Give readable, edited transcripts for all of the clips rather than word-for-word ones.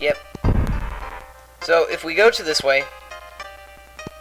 Yep. So, if we go to this way,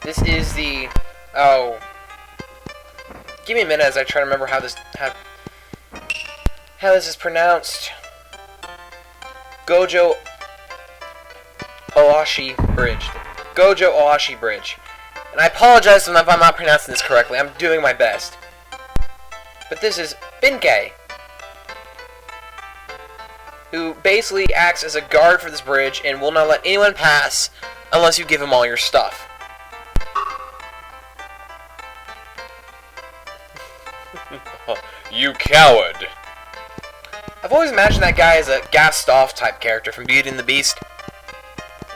this is the... Oh. Give me a minute as I try to remember how this is pronounced. Gojo Oashi Bridge. Gojo Oashi Bridge. And I apologize if I'm not pronouncing this correctly. I'm doing my best. But this is Benkei, who basically acts as a guard for this bridge and will not let anyone pass unless you give him all your stuff. You coward! I've always imagined that guy as a gassed off type character from Beauty and the Beast.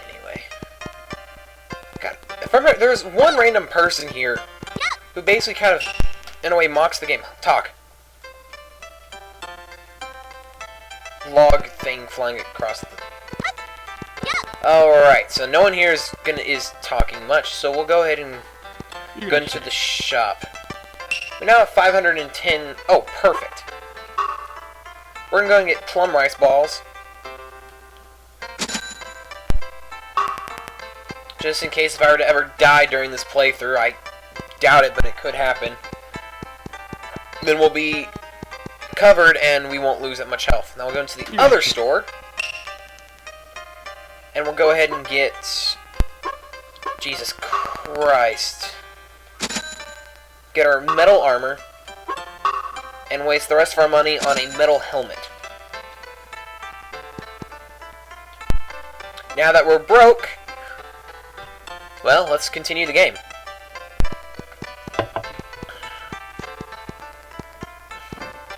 Anyway. God, if I remember, there's one random person here who basically kind of, in a way, mocks the game. Talk. Log thing flying across the... Alright, so no one here is talking much, so we'll go ahead and go into the shop. We now have 510... Oh, perfect. We're gonna go and get plum rice balls. Just in case if I were to ever die during this playthrough. I doubt it, but it could happen. Then we'll be covered and we won't lose that much health. Now we'll go into the other store. And we'll go ahead and get... Jesus Christ. Get our metal armor. And waste the rest of our money on a metal helmet. Now that we're broke, well, let's continue the game.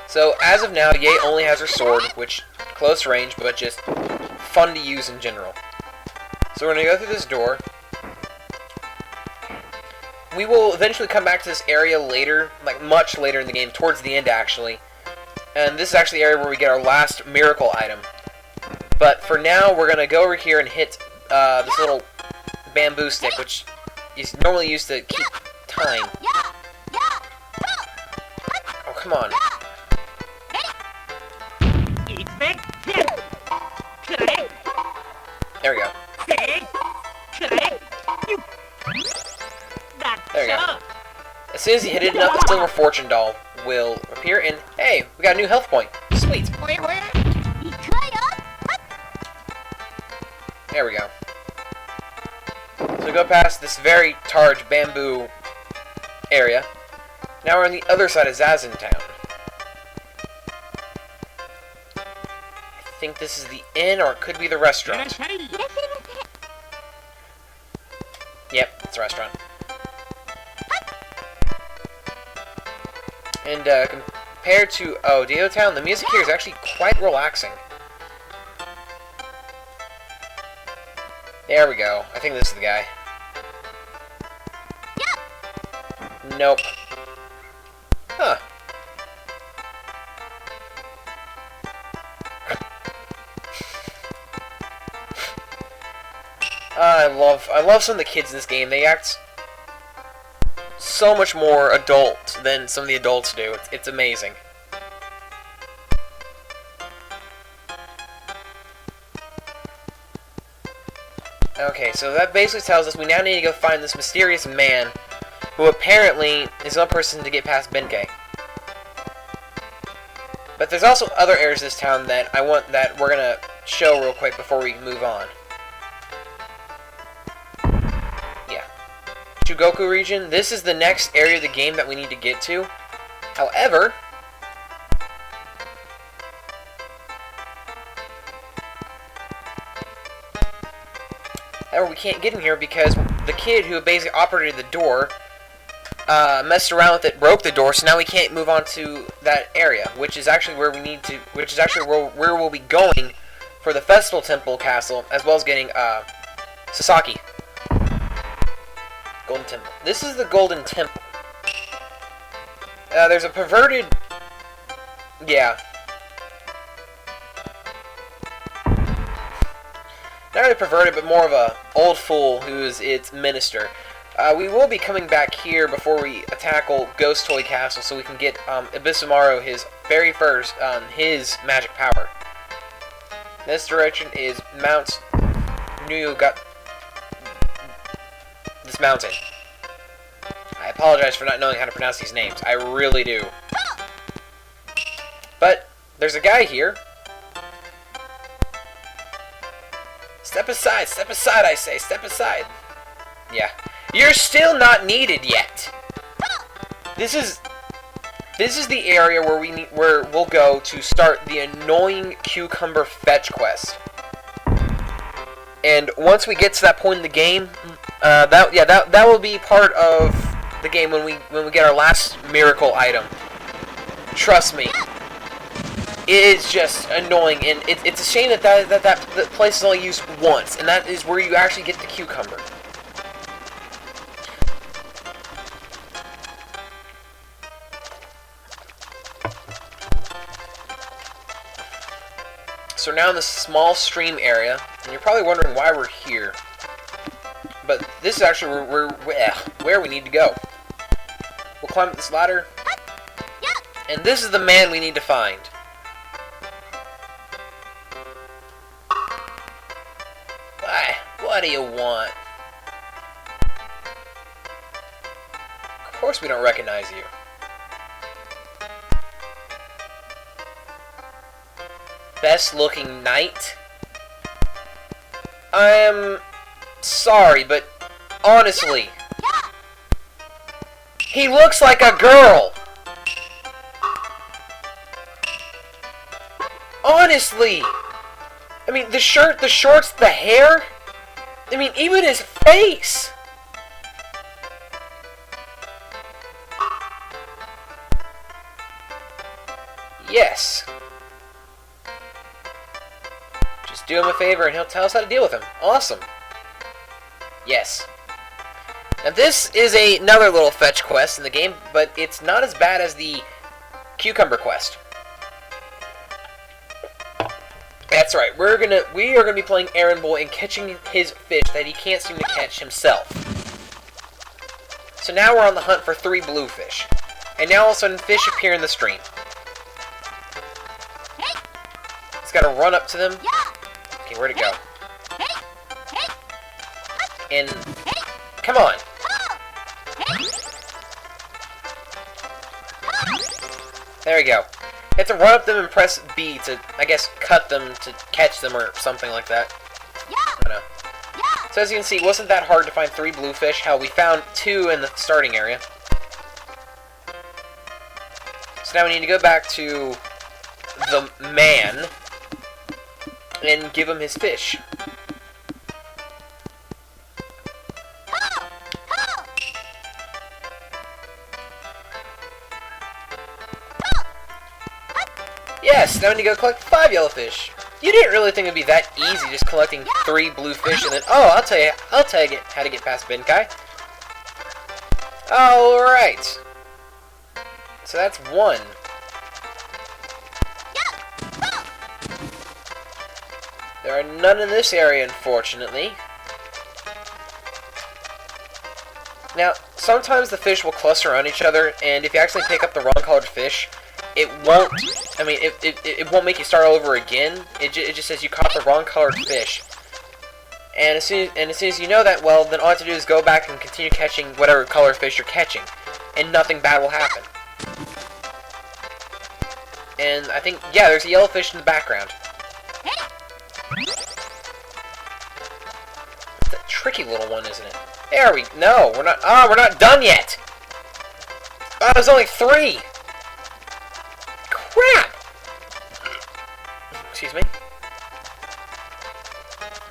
So, as of now, Ye only has her sword, which, close range, but just fun to use in general. So we're going to go through this door. We will eventually come back to this area later, like much later in the game, towards the end actually. And this is actually the area where we get our last miracle item. But for now, we're going to go over here and hit this little bamboo stick, which is normally used to keep time. Oh, come on. There we go. There we go. As soon as you hit it enough, the silver fortune doll will appear, and hey, we got a new health point. Sweet. There we go. So we go past this very large bamboo area. Now we're on the other side of Zazen Town. I think this is the inn, or it could be the restaurant. Yep, it's a restaurant. And compared to Dio Town, the music here is actually quite relaxing. There we go. I think this is the guy. Nope. Huh. I love some of the kids in this game. They act so much more adult than some of the adults do. It's amazing. Okay, so that basically tells us we now need to go find this mysterious man who apparently is the only person to get past Benkei. But there's also other areas of this town that we're gonna show real quick before we move on. Yeah. Chugoku region, this is the next area of the game that we need to get to. However, we can't get in here because the kid who basically operated the door messed around with it, broke the door, so now we can't move on to that area, which is actually where we need to, which is actually where we'll be going for the Festival Temple Castle, as well as getting Sasaki. Golden Temple. This is the Golden Temple. There's a perverted... Yeah. Not really perverted, but more of a old fool who is its minister. We will be coming back here before we tackle Ghost Toy Castle, so we can get Abyssumaru his very first his magic power. This direction is Mount knew you got this mountain. I apologize for not knowing how to pronounce these names. I really do. But there's a guy here. Step aside, I say. Step aside. Yeah. You're still not needed yet. This is the area where we'll go to start the annoying cucumber fetch quest. And once we get to that point in the game, that will be part of the game when we get our last miracle item. Trust me. It is just annoying, and it's a shame that place is only used once, and that is where you actually get the cucumber. So now in this small stream area, and you're probably wondering why we're here. But this is actually where we need to go. We'll climb up this ladder, and this is the man we need to find. What do you want? Of course we don't recognize you. Best looking knight? I'm sorry, but honestly, he looks like a girl! Honestly! I mean, the shirt, the shorts, the hair? I mean, even his face! Yes. Just do him a favor and he'll tell us how to deal with him. Awesome. Yes. Now this is another little fetch quest in the game, but it's not as bad as the cucumber quest. That's right, we are gonna be playing Errand Boy and catching his fish that he can't seem to catch himself. So now we're on the hunt for 3 blue fish. And now all of a sudden fish appear in the stream. Just gotta run up to them. Okay, where'd it go? And come on. There we go. You have to run up them and press B to, I guess, cut them to catch them or something like that. I don't know. So as you can see, it wasn't that hard to find 3 blue fish. Hell, we found 2 in the starting area. So now we need to go back to the man and give him his fish. Yes, now we need to go collect 5 yellowfish. You didn't really think it'd be that easy just collecting 3 blue fish and then, oh, I'll tell you how to get past Benkai. Alright. So that's 1. There are none in this area, unfortunately. Now, sometimes the fish will cluster around each other, and if you actually pick up the wrong colored fish, it won't, I mean, it won't make you start all over again. It just says you caught the wrong colored fish. And as soon as you know that, well, then all you have to do is go back and continue catching whatever color fish you're catching. And nothing bad will happen. And I think, yeah, there's a yellowfish in the background. It's a tricky little one, isn't it? There we, no, we're not done yet! Oh, there's only 3! Crap! Excuse me.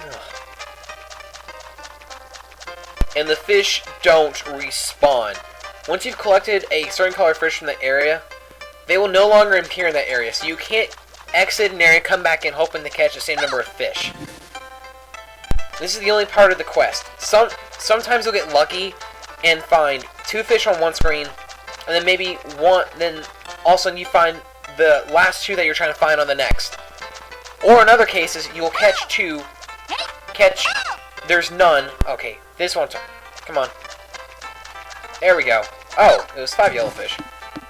Ugh. And the fish don't respawn. Once you've collected a certain color fish from the area, they will no longer appear in that area, so you can't exit an area, come back in, hoping to catch the same number of fish. This is the only part of the quest. Sometimes you'll get lucky and find 2 fish on one screen, and then maybe one, then all of a sudden you find the last 2 that you're trying to find on the next. Or in other cases, you'll catch 2, there's none. Okay, this one, come on. There we go. Oh, it was 5 yellowfish.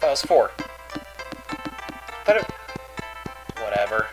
That was 4. But whatever.